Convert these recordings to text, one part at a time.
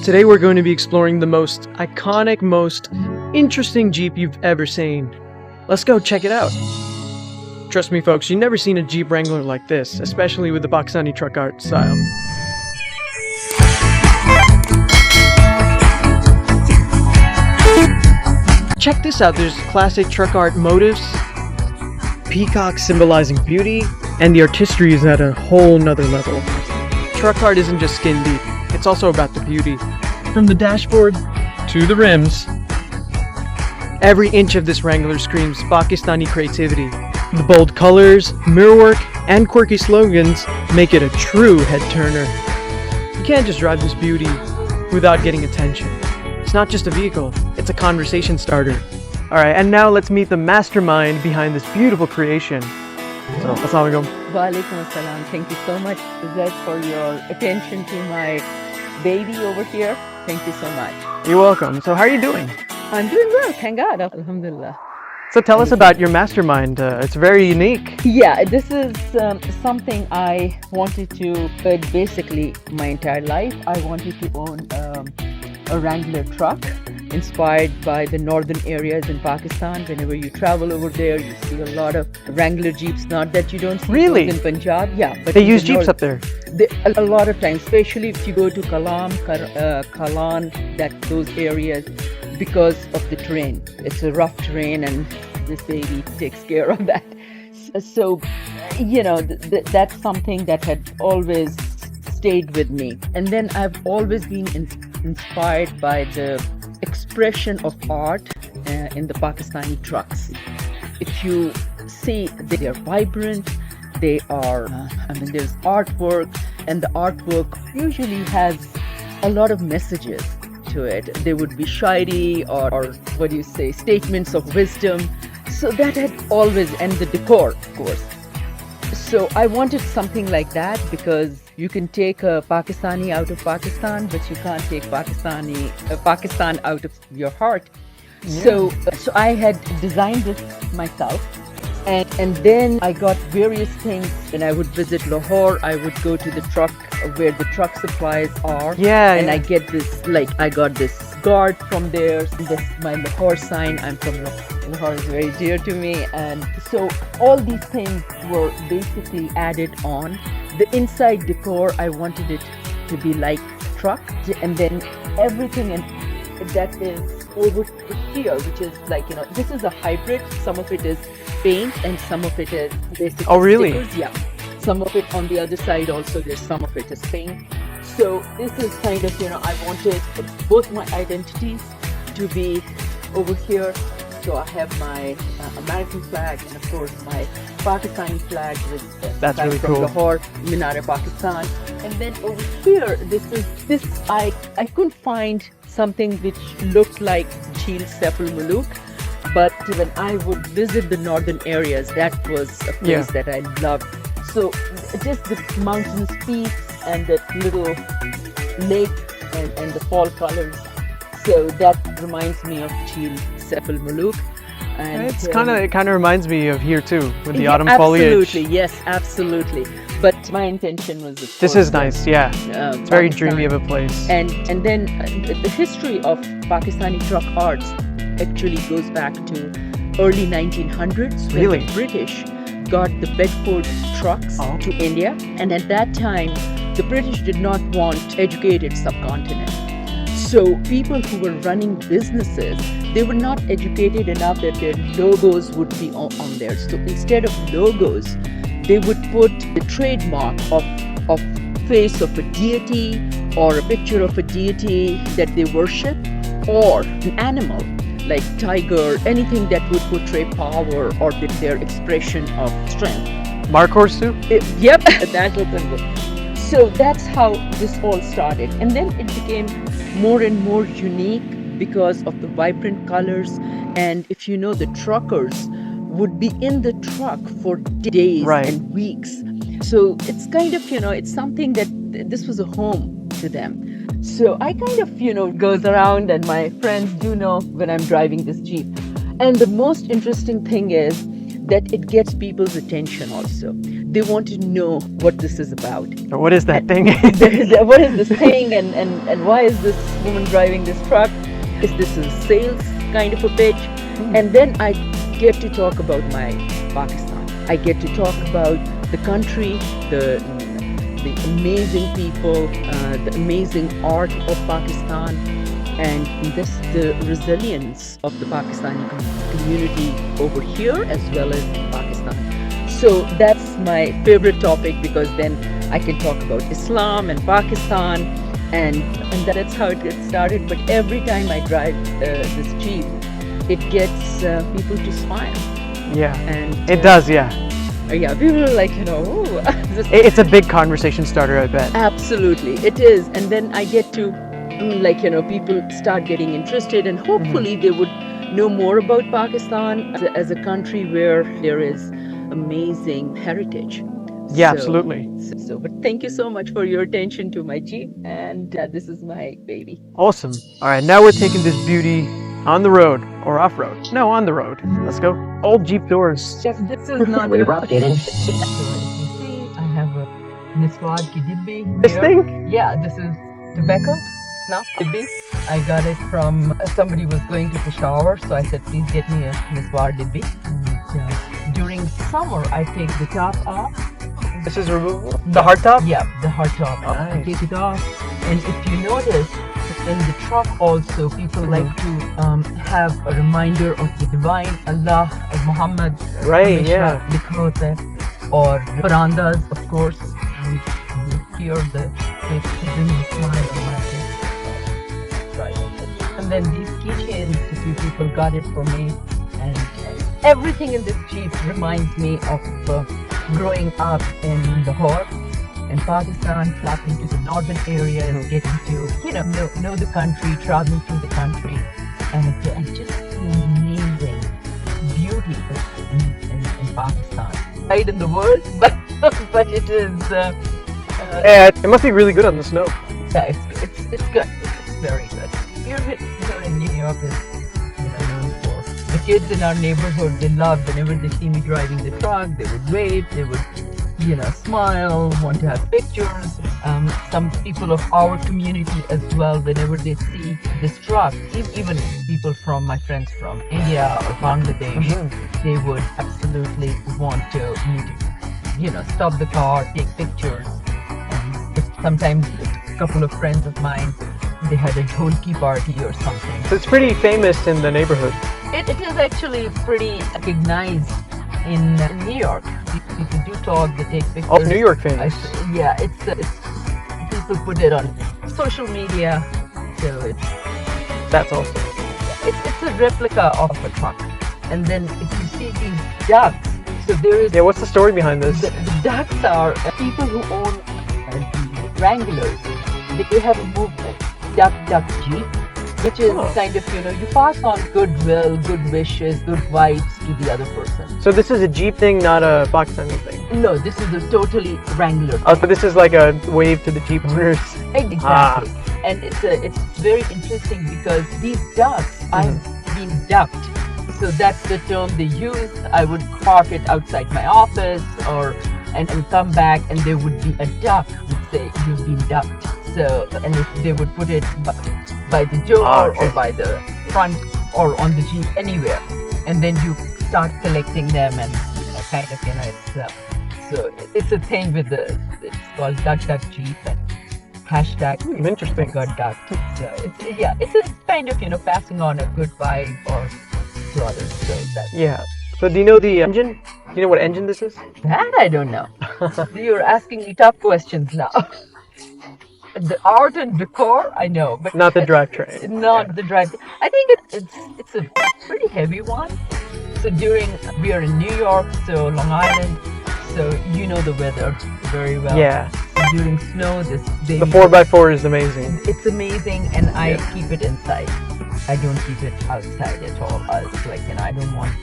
Today we're going to be exploring the most iconic, most interesting Jeep you've ever seen. Let's go check it out. Trust me folks, you've never seen a Jeep Wrangler like this, especially with the Pakistani truck art style. Check this out, there's classic truck art motifs, peacocks symbolizing beauty, and the artistry is at a whole nother level. Truck art isn't just skin deep, it's also about the beauty. From the dashboard to the rims, every inch of this Wrangler screams Pakistani creativity. The bold colors, mirrorwork, and quirky slogans make it a true head-turner. You can't just drive this beauty without getting attention. It's not just a vehicle, it's a conversation starter. Alright, and now let's meet the mastermind behind this beautiful creation. So, Assalamu alaikum. Wa alaikum assalam. Thank you so much, Zed, for your attention to my baby over here. Thank you so much. You're welcome. So how are you doing? I'm doing well, thank God. Alhamdulillah. So tell us about your mastermind. It's very unique. Yeah, this is something I wanted to, basically my entire life, I wanted to own a Wrangler truck inspired by the northern areas in Pakistan. Whenever you travel over there, you see a lot of Wrangler Jeeps. Not that you don't see Really? those in Punjab. Yeah, but They use Jeeps up there. A lot of times, especially if you go to Kalan, those areas, because of the terrain. It's a rough terrain, and this baby takes care of that. So, you know, that's something that had always stayed with me. And then I've always been inspired by the expression of art in the Pakistani trucks. If you see, they are vibrant, they are, there's artwork, and the artwork usually has a lot of messages to it. They would be shairi or what do you say, statements of wisdom. So that had always, and the decor, of course. So I wanted something like that, because you can take a Pakistani out of Pakistan, but you can't take Pakistan out of your heart. Yeah. So I had designed this myself, and then I got various things. When I would visit Lahore, I would go to the truck where the truck supplies are. Yeah, and yeah. I get this, I got this guard from there. This my Lahore sign. I'm from Lahore. Lahore is very dear to me, and so all these things were basically added on. The inside decor, I wanted it to be like truck, and then everything that is over here, which is this is a hybrid. Some of it is paint, and some of it is basically Oh, really? stickers. Yeah. Some of it on the other side also, there's some of it is paint. So this is kind of, I wanted both my identities to be over here. So I have my American flag, and of course my Pakistani flag with That's really from cool. Lahore, Minar Pakistan. And then over here, I couldn't find something which looked like Jheel Sefal Muluk. But when I would visit the northern areas, that was a place that I loved. So just the mountains, peaks, and that little lake and the fall colors. So that reminds me of Jheel Sefal Muluk. And It kind of reminds me of here too, with the yeah, autumn foliage. Absolutely, yes, absolutely. But my intention was, of This course, is nice, yeah. It's very dreamy of a place. And then the history of Pakistani truck arts actually goes back to early 1900s, when Really? the British got the Bedford trucks to India, and at that time the British did not want educated subcontinent. So people who were running businesses, they were not educated enough that their logos would be on there. So instead of logos, they would put the trademark of face of a deity, or a picture of a deity that they worship, or an animal like tiger, anything that would portray power or their expression of strength. Mark horse too? Yep, national symbol. So that's how this all started, and then it became more and more unique because of the vibrant colors. And if you know, the truckers would be in the truck for days and weeks. So it's kind of, it's something that this was a home to them. So I kind of, goes around, and my friends do know when I'm driving this Jeep. And the most interesting thing is that it gets people's attention also. they want to know what this is about. What is that thing? What is this thing, and why is this woman driving this truck? Is this a sales kind of a pitch? And then I get to talk about my Pakistan. I get to talk about the country, the amazing people, the amazing art of Pakistan, and the resilience of the Pakistani community over here as well as in Pakistan. So that's my favorite topic, because then I can talk about Islam and Pakistan, and that's how it gets started. But every time I drive this Jeep, it gets people to smile. Yeah, and it does, yeah. Yeah, people are like, ooh, It's a big conversation starter, I bet. Absolutely, it is. And then I get to, people start getting interested, and hopefully they would know more about Pakistan as a country where there is amazing heritage. Yeah, absolutely. But thank you so much for your attention to my Jeep, and this is my baby. Awesome. All right, now we're taking this beauty on the road, or off-road. No, on the road. Let's go. Old Jeep doors. This is not We're updated. So you see, I have a Niswad ki dibbi. This here. thing? Yeah, this is tobacco snuff dibbi. I got it from somebody was going to Peshawar, so I said, please get me a Niswad dibbi. And, during summer, I take the top off. This is removable? The hard top? Yeah, the hard top. I Nice. take it off, and if you notice, in the truck also, people like to have a reminder of the divine Allah, of Muhammad. Right, Hamisha yeah. likho hota hai. Or verandas, of course. And here the hidden smile on my face. Right. And then these keychains, a few people got it for me, and everything in this Jeep reminds me of growing up in Lahore, in Pakistan, traveling to the northern areas, getting to know the country, traveling through the country, and I just see amazing beauty in Pakistan. Right in the world, but it is. Yeah, it must be really good on the snow. Yeah, it's good. It's very good. Here in New York is known for the kids in our neighborhood. They love whenever they see me driving the truck. They would wave. They would smile, want to have pictures. Some people of our community as well, whenever they see this truck, even people from my friends from India or Bangladesh, they would absolutely want to stop the car, take pictures. And sometimes a couple of friends of mine, they had a dholki party or something. So it's pretty famous in the neighborhood. It is actually pretty recognized in New York. People do talk, they take pictures. Oh, New York famous. It's people put it on social media, so That's awesome. it's a replica of a truck. And then if you see these ducks, so there is Yeah, what's the story behind this? the ducks are people who own Wranglers. They have a movement, Duck Jeep, which is kind of, you pass on goodwill, good wishes, good vibes to the other person. So this is a Jeep thing, not a Pakistani thing. No, this is a totally Wrangler. Oh, so this is like a wave to the Jeep owners. Exactly. And it's very interesting because these ducks, I've been ducked. So that's the term they use. I would park it outside my office and come back, and there would be a duck would say, you've been ducked. So, and if they would put it by the door or by the front or on the Jeep, anywhere. And then you start collecting them, and it's a thing with it's called Duck Jeep and hashtag Interesting. got ducked. So it's a kind of passing on a good vibe or to others. So that's Yeah. So do you know the engine? Do you know what engine this is? that I don't know. You're asking me tough questions now. The art and decor, I know, but Not the drivetrain. Not the drive. I think it's a pretty heavy one. So we are in New York, so Long Island, so you know the weather very well. Yeah. During snow, this baby, The 4x4 is amazing. it's amazing, and I keep it inside. I don't keep it outside at all. I don't want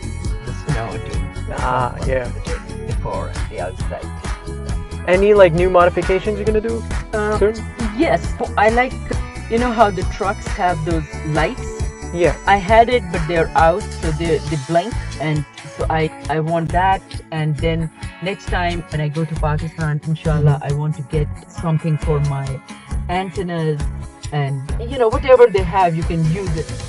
the snow to Yeah. the decor and the outside. Any new modifications you're gonna do soon? Yes, I like, how the trucks have those lights. Yeah. I had it, but they're out, so they blink, and so I want that. And then next time when I go to Pakistan, inshallah, I want to get something for my antennas and whatever they have, you can use it.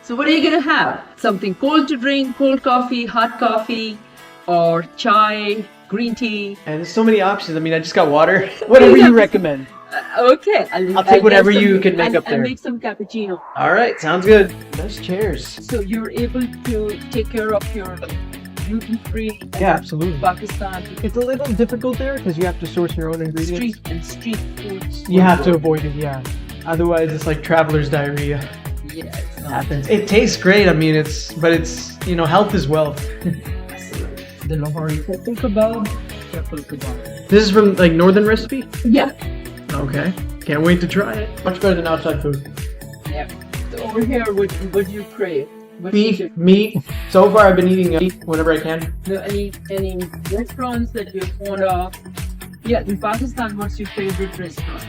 So what are you gonna have? Something cold to drink, cold coffee, hot coffee, or chai, green tea? And there's so many options. I mean, I just got water. Whatever you recommend. Okay, I'll take whatever you can make up there. I'll make some cappuccino. All right, sounds good. Nice chairs. So you're able to take care of your gluten-free Yeah, absolutely. Pakistan It's a little difficult there because you have to source your own ingredients. street foods. You have to avoid it, yeah. Otherwise, it's like traveler's diarrhea. Yeah, it's not. Happens. It tastes great. I mean, but health is wealth. The Lahori purple kebab. Purple kebab. This is from like Northern Recipe? Yeah. Okay. Can't wait to try it. Much better than outside food. Yeah. So over here, what do you crave? What Beef, is it? meat. So far, I've been eating meat whenever I can. Any restaurants that you're fond of? Yeah, in Pakistan, what's your favorite restaurant?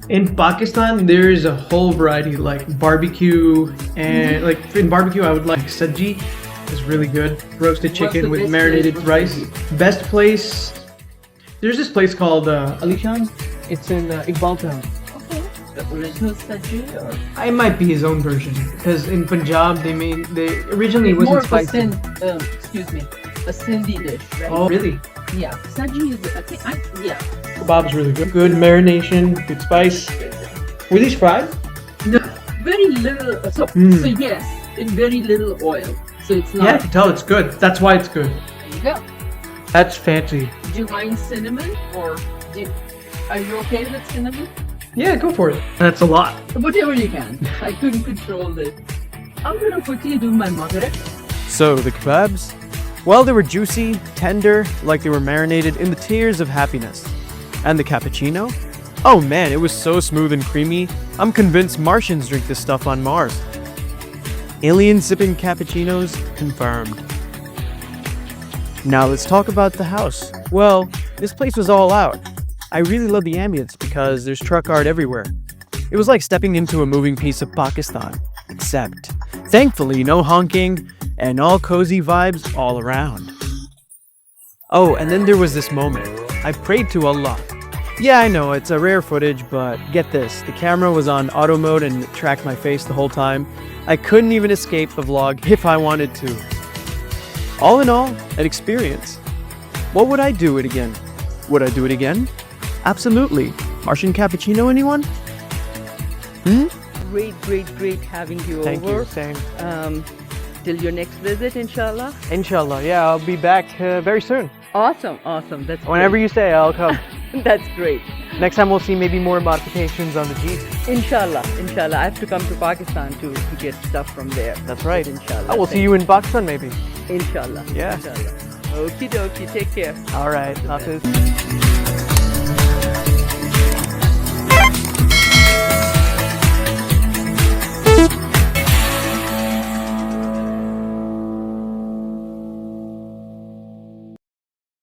In Pakistan, there is a whole variety, like barbecue, and like in barbecue, I would like saji. It's really good. Roasted chicken with marinated rice. Best place. There's this place called Alishan. It's in Iqbal Town. Okay. The original saji or I might be his own version because in Punjab they originally wasn't more of a spicy. a Sindhi dish, right? Oh, really? Yeah, saji is yeah. Kebab's really good. Good marination, good spice. Were these fried? No, very little. So yes, in very little oil. So it's not. Yeah, I can tell it's good. That's why it's good. There you go. That's fancy. Do you mind cinnamon or are you okay with cinnamon? Yeah, go for it. That's a lot. Whatever you can. I couldn't control it. I'm gonna quickly do my maghrib. So, the kebabs? Well, they were juicy, tender, like they were marinated in the tears of happiness. And the cappuccino? Oh man, it was so smooth and creamy. I'm convinced Martians drink this stuff on Mars. Alien sipping cappuccinos confirmed. Now let's talk about the house. Well, this place was all out. I really love the ambience because there's truck art everywhere. It was like stepping into a moving piece of Pakistan. Except, thankfully, no honking and all cozy vibes all around. Oh, and then there was this moment. I prayed to Allah. Yeah, I know, it's a rare footage, but get this. The camera was on auto mode and it tracked my face the whole time. I couldn't even escape the vlog if I wanted to. All in all, an experience. What would I do it again? Would I do it again? Absolutely. Martian cappuccino, anyone? Great having you Thank over. you, same. Till your next visit, inshallah. Inshallah, yeah, I'll be back very soon. Awesome. That's Whenever you say, I'll come. That's great. Next time we'll see maybe more modifications on the Jeep. Inshallah. I have to come to Pakistan to get stuff from there. That's right. But inshallah. Oh, we'll see you in Pakistan maybe. Inshallah. Yeah. Inshallah. Okie dokie. Take care. All right. Hafiz.